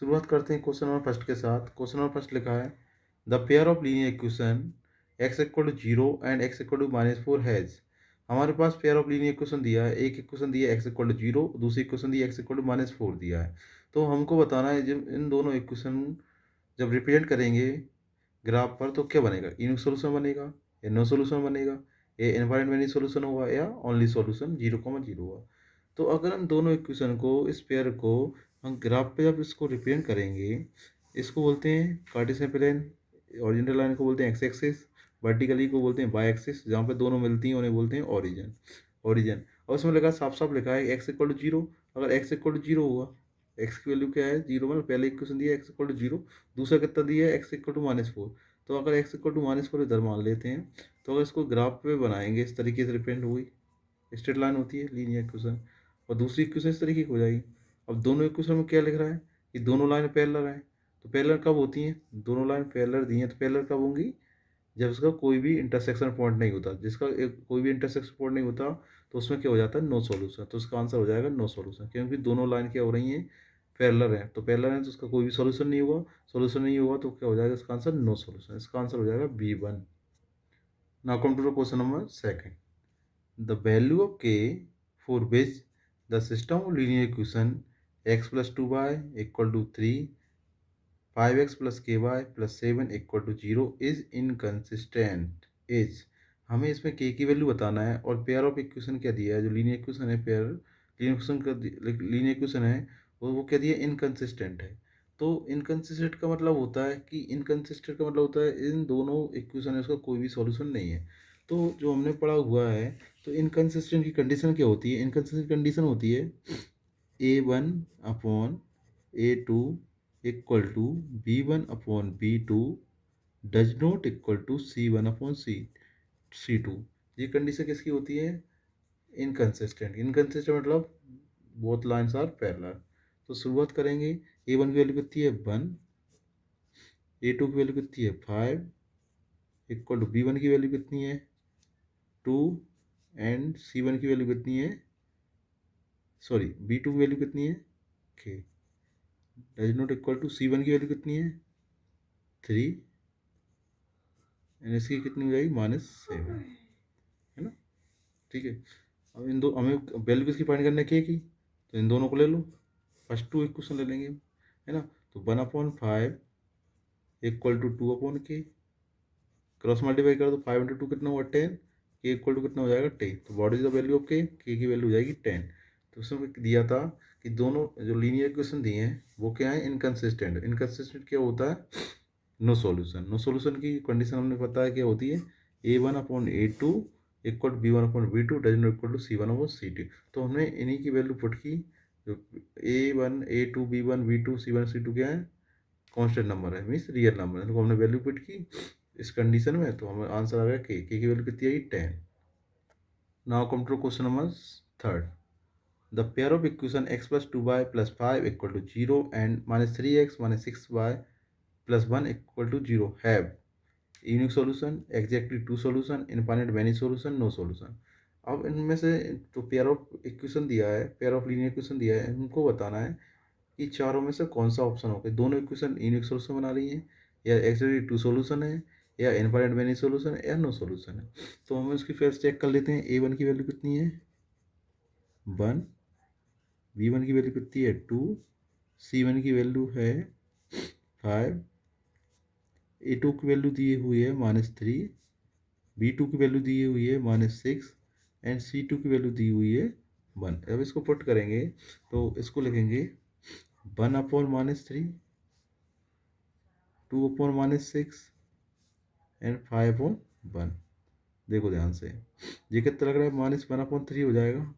शुरुआत करते हैं क्वेश्चन नंबर फर्स्ट के साथ। क्वेश्चन नंबर फर्स्ट लिखा है the pair of linear equation X equal to zero and X equal to -4 has. हमारे पास पेयर ऑफ लीनियर इक्वेशन दिया है, एक इक्वेशन दिया है एक्स इक्वल टू जीरो, दूसरी इक्वेशन दी है एक्स इक्वल टू -4 दिया है। तो हमको बताना है जब इन दोनों इक्वेशन जब रिप्रेजेंट करेंगे ग्राफ पर तो क्या बनेगा, यूनिक सोल्यूशन बनेगा या नो सोल्यूशन बनेगा, या इनफाइनाइट मैनी सोल्यूशन होगा या ओनली सोल्यूशन 0,0 होगा। तो अगर हम दोनों इक्वेशन को, इस पेयर को हम ग्राफ पे जब इसको रिप्रेजेंट करेंगे, इसको बोलते हैं कार्टेशियन प्लेन, ओरिजिनल लाइन को बोलते हैं एक्स एक्सिस, वर्टिकली को बोलते हैं वाई एक्सिस, जहाँ पे दोनों मिलती हैं उन्हें बोलते हैं ओरिजिन। ओरिजिन और उसमें लिखा साफ साफ लिखा है एक्स इक्वल टू जीरो। अगर एक्स इक्वल टू जीरो हुआ, एक्स की वैल्यू क्या है जीरो, मतलब पहले इक्वेशन दिया है एक्स इक्वल टू जीरो, दूसरा कितना दिया है एक्स इक्वल टू -4। तो अगर एक्स इक्वल टू -4 इधर मान लेते हैं, तो अगर इसको ग्राफ पे बनाएंगे इस तरीके से रिप्रेजेंट हुई, स्ट्रेट लाइन होती है लीनियर इक्वेशन, और दूसरी इक्वेशन इस तरीके की हो जाएगी। अब दोनों इक्वेशन में क्या लिख रहा है कि दोनों लाइन पैरेलल है। तो पैरेलल कब होती हैं, दोनों लाइन पैरेलल दी हैं तो पैरेलल कब होंगी, जब इसका कोई भी इंटरसेक्शन पॉइंट नहीं होता। जिसका एक कोई भी इंटरसेक्शन पॉइंट नहीं होता तो उसमें क्या हो जाता है, नो सॉल्यूशन। तो इसका आंसर हो जाएगा नो सॉल्यूशन, क्योंकि दोनों लाइन क्या हो रही हैं, पैरेलल है। तो पैरेलल है तो उसका कोई भी सॉल्यूशन नहीं होगा, सॉल्यूशन नहीं होगा तो क्या हो जाएगा, इसका आंसर नो सॉल्यूशन। इसका आंसर हो जाएगा B1। Now come to the question number second. The value of k for which the system of linear equation x plus 2y equal to 3, 5x plus ky plus 7 equal to 0 is inconsistent is। हमें इसमें k की value बताना है और pair of equation क्या दिया है, जो लीनियर इक्वेशन है, पेयर लीनियर इक्वेशन का लीनियर इक्वेशन है वो क्या दिया है, इनकंसिस्टेंट है। तो इनकंसिस्टेंट का मतलब होता है कि इनकंसिस्टेंट का मतलब होता है इन दोनों इक्वेशन है उसका कोई भी सॉल्यूशन नहीं है। तो जो हमने पढ़ा हुआ है, तो इनकंसिस्टेंट की कंडीशन क्या होती है, इनकंसिस्टेंट कंडीशन होती है A1/A2 equal to B1/B2 does not equal to C1/C2। ये कंडीशन किसकी होती है, इनकंसिस्टेंट। इनकंसिस्टेंट मतलब बोथ लाइन्स आर पैरेलल। तो शुरुआत करेंगे, A1 की वैल्यू कितनी है 1, A2 की वैल्यू कितनी है 5, इक्वल टू B1 की वैल्यू कितनी है 2, एंड C1 की वैल्यू कितनी है, सॉरी B2 की वैल्यू कितनी है k, does not equal to C1 की वैल्यू कितनी है 3, एंड इसकी कितनी हो जाएगी -7, है ना। ठीक है, अब इन दो हमें वैल्यू किसकी फाइंड करना है k की, तो इन दोनों को ले लो, फर्स्ट टू इक्वेशन ले लेंगे, है ना। तो 1/5 equal to 2/k, cross multiply कर दो, 5 × 2 कितना हुआ 10, k इक्वल टू कितना हो जाएगा 10। तो what is the value of k, की वैल्यू हो जाएगी 10। तो उसमें दिया था कि दोनों जो लीनियर इक्वेशन दिए हैं वो क्या है, इनकंसिस्टेंट। इनकंसिस्टेंट क्या होता है, नो सॉल्यूशन। नो सॉल्यूशन की कंडीशन हमने पता है क्या होती है, A1/A2 equal to B1/B2 does not equal to C1/C2। तो हमने इन्हीं की वैल्यू पुट की, जो A1 A2 B1 B2 C1 C2 क्या है, कांस्टेंट नंबर है, मीन्स रियल नंबर है। तो हमने वैल्यू पुट की इस कंडीशन में, तो हमें आंसर आ गया k की वैल्यू कितनी आई 10। Now come to question number third. The pair of equation x plus 2y plus 5 equal to 0 and -3x -6y plus 1 equal to 0 have unique solution, exactly two solution, infinite many solution, no solution. अब इनमें से तो pair of equation दिया है, pair of linear equation दिया है, हमको बताना है कि चारों में से कौन सा ऑप्शन होगा, दोनों इक्वेशन यूनिक सॉल्यूशन बना रही हैं, या एक्चुअली टू सॉल्यूशन है, या इनफाइनाइट मैनी सॉल्यूशन है, या नो सॉल्यूशन है। तो हम इसकी फर्स्ट चेक कर लेते हैं। A1 की वैल्यू कितनी है 1, B1 की वैल्यू कितनी है 2, C1 की वैल्यू है 5, A2 की वैल्यू दी हुई है -3, B2 की वैल्यू दी हुई है -6, एंड C2 की वैल्यू दी हुई है 1। अब इसको पुट करेंगे तो इसको लिखेंगे 1/-3, 2/-6 एंड 5/1। देखो ध्यान से, ये कितना लग रहा है, -1/3 हो जाएगा।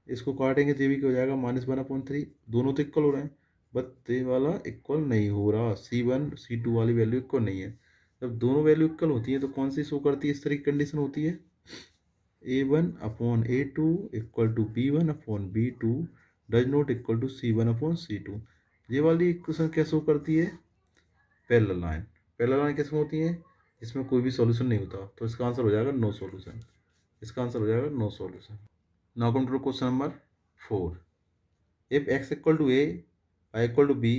इसको काटेंगे तो ये भी क्या हो जाएगा -1/3। दोनों तो इक्वल हो रहे हैं, बट ये वाला इक्वल नहीं हो रहा, C1 C2 वाली वैल्यू इक्वल नहीं है। जब दोनों वैल्यू इक्वल होती है तो कौन सी शो करती है, इस तरह की कंडीशन होती है A1/A2 equal to B1/B2 does not equal to C1/C2। ये वाली इक्वेशन क्या शो करती है, पैरेलल लाइन। पैरेलल लाइन किसमें होती है, इसमें कोई भी सॉल्यूशन नहीं होता। तो इसका आंसर हो जाएगा नो सॉल्यूशन। इसका आंसर हो जाएगा no solution. Now come to question number 4। If x equal to a, equal to b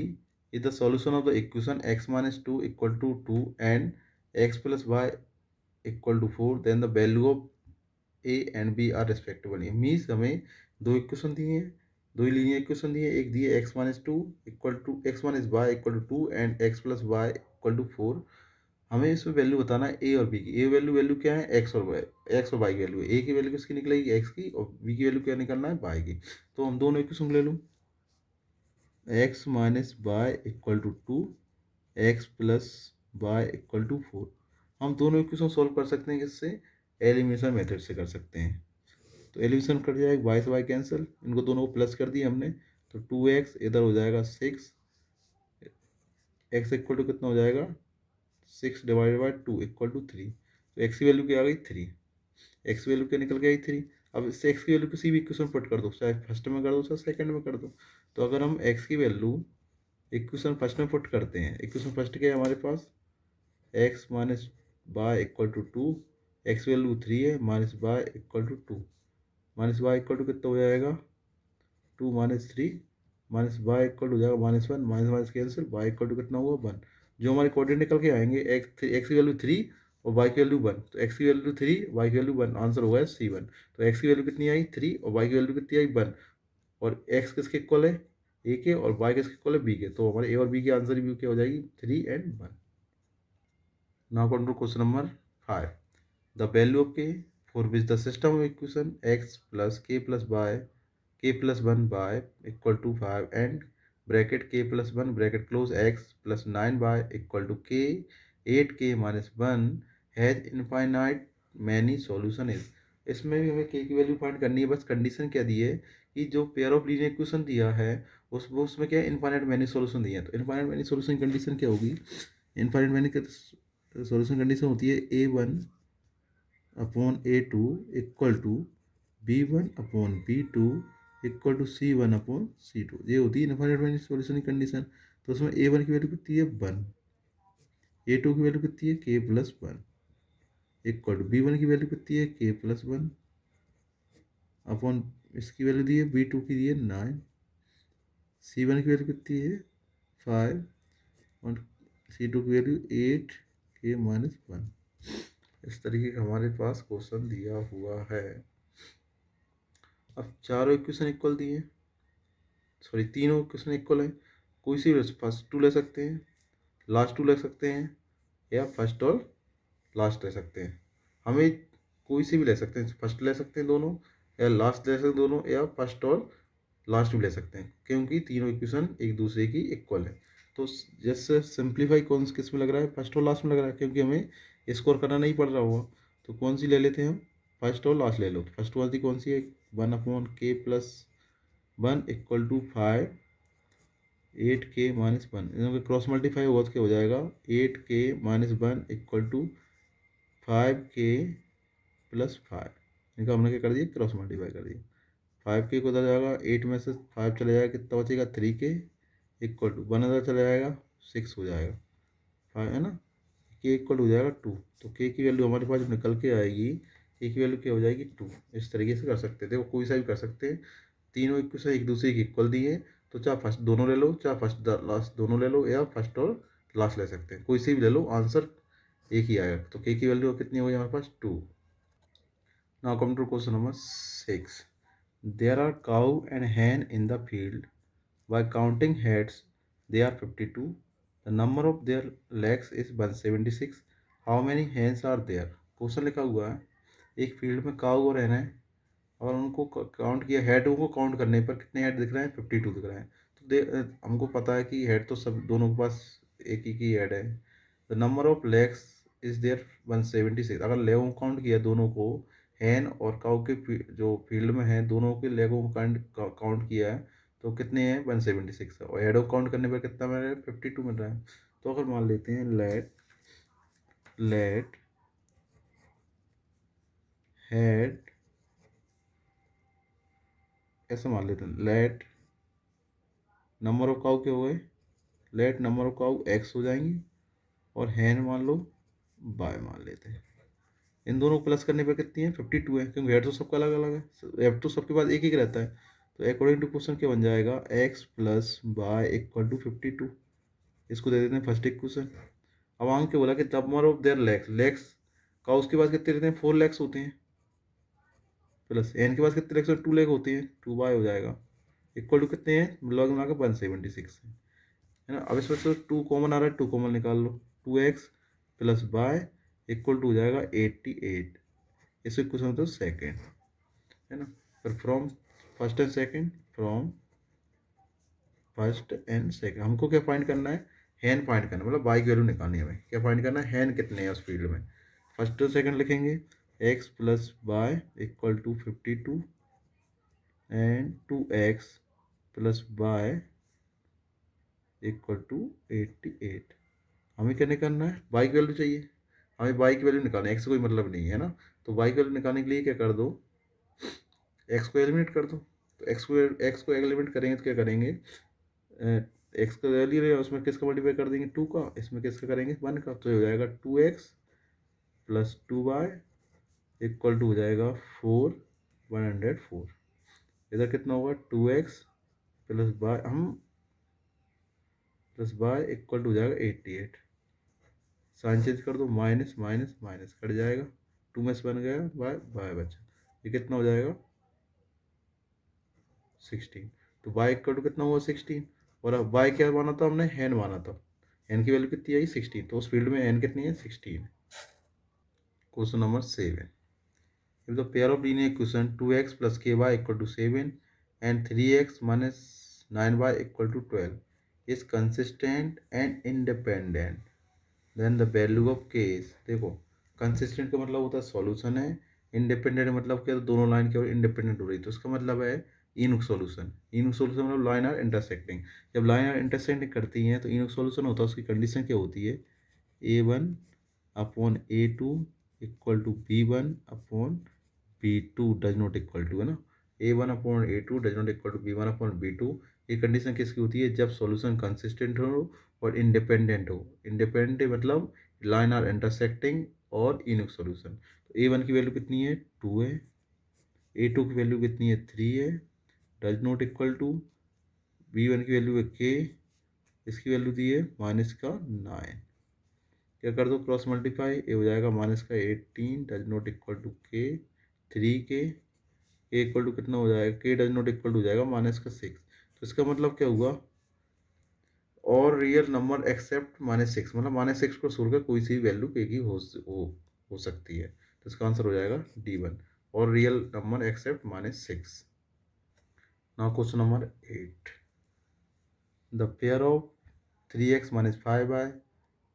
is the solution of the equation x minus 2 equal to 2 and x plus y equal to 4, then the value of a and b are respectively. Means हमें दो equation दिए हैं, दो linear equation दिए, एक दिए x minus two equal to X minus Y equal to 2 and x plus Y equal to 4। हमें इसमें वैल्यू बताना है ए और बी की। ए वैल्यू क्या है, एक्स और वाई, एक्स और वाई की वैल्यू। ए की वैल्यू किसकी निकलेगी, एक्स की, और बी की वैल्यू क्या निकलना है, वाई की। तो हम दोनों इक्वेशन ले लूँ, X minus Y equal to 2, X plus Y equal to 4। हम दोनों इक्वेशन सॉल्व कर सकते हैं किससे, एलिमिनेशन मेथड से कर सकते हैं। तो एलिमिनेशन कर जाएगा, वाई से वाई कैंसिल, इनको दोनों को प्लस कर दिया हमने, तो 2x इधर हो जाएगा 6, एक्स इक्वल टू कितना हो जाएगा 6 डिवाइडेड बाई 2 इक्वल टू 3। तो एक्स की वैल्यू क्या आ गई 3, एक्स की वैल्यू क्या निकल के आई 3। अब इससे एक्स की वैल्यू किसी भी इक्वेशन पुट कर दो, चाहे फर्स्ट में कर दो चाहे सेकंड में कर दो। तो अगर हम एक्स की वैल्यू इक्वेशन फर्स्ट में पुट करते हैं, इक्वेशन फर्स्ट क्या है हमारे पास, X minus Y equal to 2, X value 3 है, minus Y equal to 2, minus Y equal to कितना हो जाएगा 2 माइनस 3, माइनस वाई इक्वल टू हो जाएगा -1, minus minus cancel, Y equal to कितना हुआ 1। जो हमारे कोऑर्डिनेट निकल के आएंगे, एक्स की वैल्यू 3 और वाई की वैल्यू 1, तो एक्स की वैल्यू 3, वाई की वैल्यू 1, आंसर होगा C1। तो एक्स की वैल्यू कितनी आई 3 और वाई की वैल्यू कितनी आई 1, और एक्स किसके इक्वल है ए के, और वाई किसके इक्वल है बी के। तो हमारे ए और बी की आंसर भी क्या हो जाएगी 3 and 1। Now come to question number 5, the value of K for which the system of equation X plus K plus Y k plus 1 by equal to 5 and bracket k plus 1 bracket close x plus 9 by equal to k 8k minus 1 has infinite many solution is। इसमें भी हमें k की value find करनी है, बस condition क्या दी है कि जो पेयर ऑफ लीनियर इक्वेशन दिया है उसमें क्या है, इनफाइनाइट मैनी सॉल्यूशन दिया है। तो इनफाइनाइट मैनी सॉल्यूशन कंडीशन क्या होगी, इनफाइनाइट मैनी सॉल्यूशन कंडीशन होती है a1 upon a2 equal to b1 upon b2 equal to C1 upon C2। ये होती है इनफाइनाइट मैनी सॉल्यूशन की कंडीशन। तो उसमें a1 की वैल्यू कितनी है 1, a2 की वैल्यू कितनी है k plus 1 equal to b1 की वैल्यू कितनी है k प्लस 1 अपॉन इसकी वैल्यू दी है b2 की दी है 9, C1 की वैल्यू कितनी है 5 और C2 की वैल्यू 8 k माइनस 1। इस तरीके का हमारे पास क्वेश्चन दिया हुआ है। अब चारों इक्वेशन इक्वल दिए, सॉरी तीनों इक्वेशन इक्वल है, कोई सी फर्स्ट टू ले सकते हैं, लास्ट टू ले सकते हैं, या फर्स्ट और लास्ट ले सकते हैं। हमें कोई सी भी ले सकते हैं, फर्स्ट ले सकते हैं दोनों, या लास्ट ले सकते हैं दोनों, या फर्स्ट और लास्ट भी ले सकते हैं, क्योंकि तीनों इक्वेशन एक दूसरे की इक्वल है। तो जैसे सिंप्लीफाई कौन सी किस में लग रहा है, फर्स्ट और लास्ट में लग रहा है, क्योंकि हमें स्कोर करना नहीं पड़ रहा होगा। तो कौन सी ले लेते हैं हम, फर्स्ट और लास्ट ले लो। फर्स्ट वाली कौन सी है, 1 upon k plus 1 equal to 5 8k minus 1, इनका क्रॉस मल्टीफाई होगा तो क्या हो जाएगा 8k minus 1 equal to 5k plus 5। इनका हमने क्या कर दिया, क्रॉस मल्टीफाई कर दिया। 5k को उधर जाएगा, 8 में से 5 चले जाएगा, कितना बचेगा 3k इक्वल टू 1 उधर चला जाएगा 6 हो जाएगा 5 है ना, k इक्वल हो जाएगा 2। तो k की वैल्यू हमारे पास जब निकल के आएगी, k की वैल्यू क्या हो जाएगी 2। इस तरीके से कर सकते हैं, देखो कोई सा भी कर सकते हैं। तीनों इक्वेशन एक दूसरे की इक्वल दी है, तो चाहे फर्स्ट दोनों ले लो, चाहे फर्स्ट लास्ट दोनों ले लो, या फर्स्ट और लास्ट ले सकते हैं, कोई से भी ले लो, आंसर एक ही आएगा। तो k की वैल्यू कितनी होगी हमारे पास 2। Now come to question number 6, there are cow and hen in the field. By counting heads, they are 52. The number of their legs is 176. How many hens are there? Question लिखा हुआ है, एक field में काऊ और hen है, और उनको count किया, हेड को काउंट करने पर कितने हेड दिख रहे हैं 52 दिख रहे हैं। तो हमको पता है कि हेड तो सब दोनों के पास एक ही हेड है। The number of legs is there 176। अगर लेगों को काउंट किया दोनों को, हैन और काउ के जो फील्ड में है दोनों के लेगों को काउंट किया है, तो कितने हैं 176 है, और हेडों को काउंट करने पर कितना मिल रहा है 52 मिल रहा है। तो अगर मान लेते हैं लेट हेड, ऐसे मान लेते हैं, लेट नंबर ऑफ काउ क्या हो गए, let number of cow x हो जाएंगी, और हैन मान लो बाय मान लेते हैं। इन दोनों को प्लस करने पर कितनी है 52 है, क्योंकि हेड तो सबका अलग अलग है, हेड तो सबके पास एक ही रहता है। तो अकॉर्डिंग टू क्वेश्चन क्या बन जाएगा, x plus Y equal to 52। इसको दे देते हैं फर्स्ट इक्वेशन। अब आगे क्या बोला कि the number of their legs, legs का उसके पास कितने रहते हैं, 4 लेग्स होते हैं, प्लस एन के पास कितने लेग्स होते हैं, 2 लेग होते हैं, 2y हो जाएगा इक्वल टू कितने हैं, लॉग मिला के 176 है ना। अब इसमें से 2 कॉमन आ रहा है, 2 कॉमन निकाल लो, 2x plus Y equal to हो जाएगा 88। इसको क्वेश्चन तो सेकेंड है ना। फिर from first and second, from first and second हमको क्या फाइंड करना है, हैन फाइंड करना है, मतलब बाई की वैल्यू निकालनी है हमें। क्या फाइंड करना है, हैन कितने हैं उस फील्ड में। फर्स्ट और सेकेंड लिखेंगे, x plus Y equal to 52 and 2x plus Y equal to 88। हमें क्या निकालना है, बाई की वैल्यू चाहिए, हमें बाई की वैल्यू निकालनी है, एक्स से कोई मतलब नहीं है ना। तो बाई की वैल्यू निकालने के लिए क्या कर दो, एक्स को एलिमिनेट कर दो। तो एक्स को एलिमिनेट करेंगे तो क्या करेंगे, एक्स का वैल्यू है उसमें किसका मल्टीप्लाई कर देंगे, 2 का, इसमें किसका करेंगे 1 का, तो हो जाएगा 2x plus 2y equal to हो जाएगा 104। इधर कितना होगा 2x प्लस वाई, हम प्लस वाई इक्वल टू हो जाएगा 88। साइन चेंज कर दो, माइनस माइनस माइनस कट जाएगा, 2 में से बन गया वाई, वाई बचा, ये कितना हो जाएगा 16। तो वाई इक्वल टू कितना हुआ 16, और अब वाई क्या माना था हमने, हैन माना था, एन की वैल्यू कितनी आई 16, तो उस फील्ड में एन कितनी है 16। Question number 7, if the pair of linear equation 2x plus ky equal to 7 and 3x minus 9y equal to 12 is consistent and independent, then the value of k is, देखो consistent का मतलब होता है solution है, independent मतलब क्या, दोनों line केवल इंडिपेंडेंट हो रही है, तो उसका मतलब है इनक सॉल्यूशन। इनक सॉल्यूशन मतलब लाइन आर इंटरसेक्टिंग, जब लाइन आर इंटरसेक्टिंग करती हैं तो इनक सॉल्यूशन होता है, उसकी कंडीशन क्या होती है, a1/a2 equal to b1/b2 does not equal to, है ना, a1/a2 does not equal to b1/b2। ये कंडीशन किसकी होती है, जब सॉल्यूशन कंसिस्टेंट हो और इंडिपेंडेंट हो। इंडिपेंडेंट मतलब लाइन आर इंटरसेक्टिंग और इनक सॉल्यूशन। तो a1 की वैल्यू कितनी है 2 है, a2 की वैल्यू कितनी है 3 है, does not equal to b1 की वैल्यू है k, इसकी वैल्यू दी है माइनस का 9। क्या कर दो क्रॉस मल्टीप्लाई, ये हो जाएगा माइनस का 18 डज नॉट इक्वल टू के 3 के इक्वल टू कितना हो जाएगा, के डज नॉट इक्वल टू हो जाएगा माइनस का 6। तो इसका मतलब क्या हुआ, और रियल नंबर एक्सेप्ट -6, मतलब -6 को छोड़कर कोई सी वैल्यू के की हो सकती है। तो इसका आंसर हो जाएगा D1, और real number except -6। Now question number 8, the pair of 3x minus 5y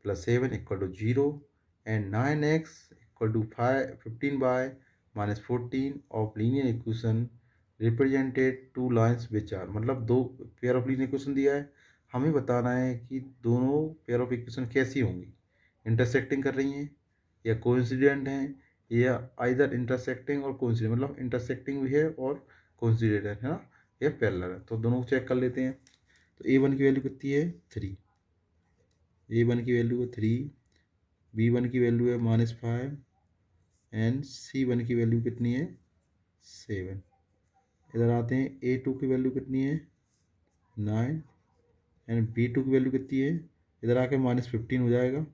plus 7 equal to 0 and 9x equal to 15y minus 14 of linear equation represented two lines which are, मतलब दो pair of linear equation दिया है, हमें बताना है कि दोनों pair of equation कैसी होंगी, इंटरसेक्टिंग कर रही हैं या कोइंसिडेंट हैं, या आइदर इंटरसेक्टिंग और कोइंसिडेंट, मतलब इंटरसेक्टिंग भी है और कोइंसिडेंट है ना, या पैरेलल है। तो दोनों को चेक कर लेते हैं। तो a1 की वैल्यू कितनी है 3, a1 की वैल्यू है 3, b1 की वैल्यू है -5 एंड c1 की वैल्यू कितनी है 7। इधर आते हैं a2 की वैल्यू कितनी है 9 एंड b2 की वैल्यू कितनी है, इधर आके -15 हो जाएगा,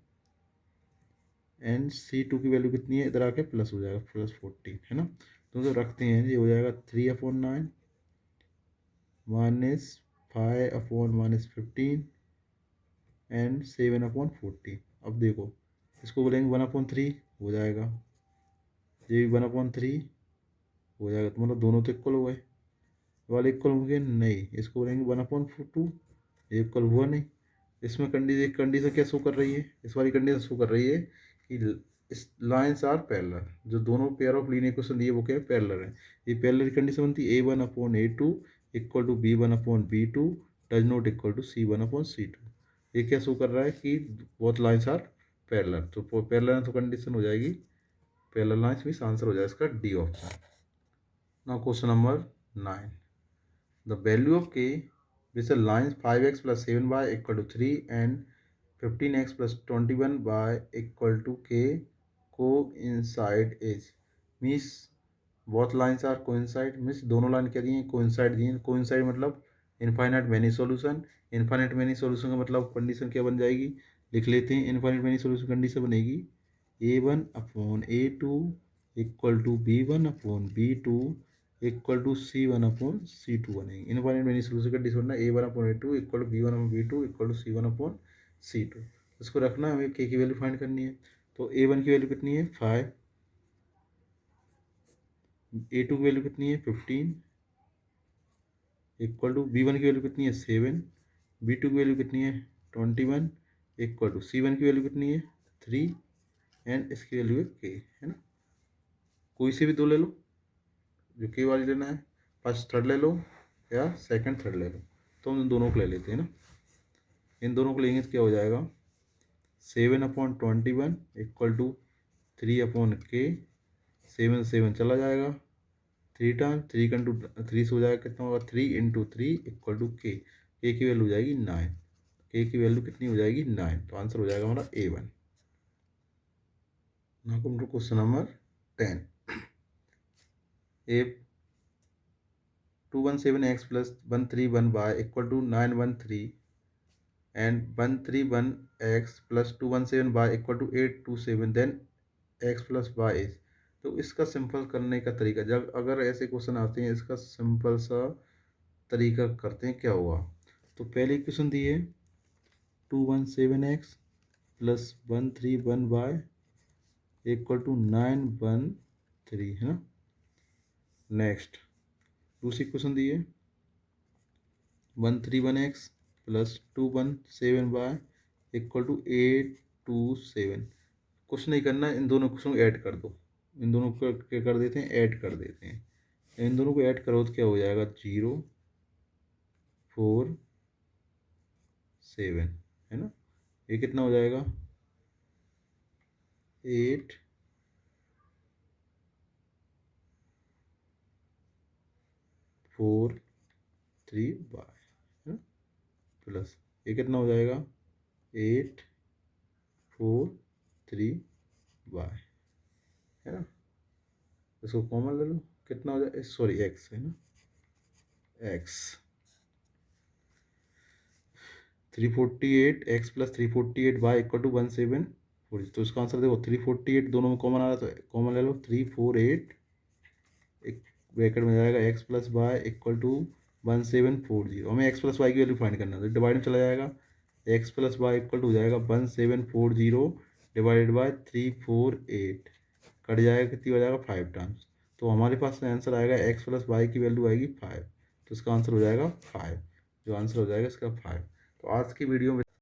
एंड c2 की वैल्यू कितनी है, इधर आके प्लस हो जाएगा +14, है ना। तो रखते हैं, ये हो जाएगा 3/9 -5/-15 एंड 7/14। अब देखो इसको बोलेंगे 1/3 हो जाएगा, ये भी 1/3 हो जाएगा, तो मतलब दोनों तो इक्वल हो गए, वाले इक्वल होंगे नहीं, इसको बोलेंगे 1/2, ये इक्वल हुआ नहीं। इसमें कंडीशन क्या शो कर रही है, इस वाली कंडीशन शो कर रही है कि इस लाइन्स आर पैरेलल, जो दोनों पेयर ऑफ लीनियर इक्वेशन दिए वो क्या है पैरेलल है। ये पैरेलल कंडीशन बनती है a1/a2 equal to b1/b2 does not equal to c1/c2। ये क्या शो कर रहा है कि बोथ लाइन्स आर पैरेलल, तो पैरेलल तो कंडीशन हो जाएगी पैरेलल लाइन्स मींस आंसर हो जाएगा इसका D option. Now question number 9, the value of k which the lines 5x plus 7y equal to 3 and 15x plus 21y equal to k coincide is, means both lines are coincide means दोनों line क्या दी हैं, coincide दी हैं। Coincide मतलब infinite many solution. Infinite many solution का मतलब condition क्या बन जाएगी, लिख लेते हैं। इनफाइनाइट मैनी सॉल्यूशन कंडीशन बनेगी A1/A2 equal to B1/B2 equal to C1/C2 बनेगी। इनफाइनाइट मैनी सॉल्यूशन कंडीशन बनना A1/A2 equal to B1/B2 equal to C1/C2। इसको रखना है, हमें k की वैल्यू फाइंड करनी है। तो A1 की वैल्यू कितनी है 5, A2 की वैल्यू कितनी है 15 इक्वल टू B1 की वैल्यू कितनी है 7, B2 की वैल्यू कितनी है 21 इक्वल टू C1 की वैल्यू कितनी है 3 एंड इसकी वैल्यू है k, है ना। कोई से भी दो ले लो, जो k वाली लेना है, फर्स्ट थर्ड ले लो या सेकंड थर्ड ले लो। तो हम दोनों को ले लेते हैं ना। इन दोनों को लेंगे तो क्या हो जाएगा 7/21 इक्वल टू 3/k। 7 चला जाएगा, 3 टाइम 3 इंटू 3 से हो जाएगा कितना होगा 3 into 3 equal to k। k की वैल्यू हो जाएगी 9। k की वैल्यू कितनी हो जाएगी 9। तो आंसर हो जाएगा हमारा A1। Now come to question number 10। if 217x plus 131y equal to 913 and 131x plus 217y equal to 827 then x plus y is। तो इसका सिंपल करने का तरीका, जब अगर ऐसे क्वेश्चन आते हैं इसका सिंपल सा तरीका करते हैं क्या हुआ। तो पहले क्वेश्चन दिए 217x plus 131y equal to 913, है ना। नेक्स्ट दूसरी क्वेश्चन दिए 131x plus 217y equal to 827। कुछ नहीं करना, इन दोनों क्वेश्चन को ऐड कर दो। इन दोनों को क्या कर देते हैं, ऐड कर देते हैं। इन दोनों को ऐड करो तो क्या हो जाएगा 0 4 7, है ना। ये कितना हो जाएगा 8 4 3 y, है ना, प्लस ये कितना हो जाएगा 8 4 3 y, है ना। इसको कॉमन ले लो, कितना हो जाए, सॉरी x, है ना, x 348 x plus 348 y equal to 1740। तो इसका आंसर देखो 348 दोनों में कॉमन आ रहा है, तो कॉमन ले लो 348 एक ब्रैकेट में जाएगा x plus Y equal to 1740। हमें x प्लस वाई की वैल्यू फाइंड करना है, तो डिवाइड में चला जाएगा x plus Y equal to हो जाएगा 1740 डिवाइडेड बाय 348, कट जाएगा कितनी हो जाएगा 5 टाइम्स। तो हमारे पास आंसर आएगा x प्लस वाई की वैल्यू आएगी 5। तो इसका आंसर हो जाएगा 5, जो आंसर हो जाएगा इसका 5। तो आज की वीडियो में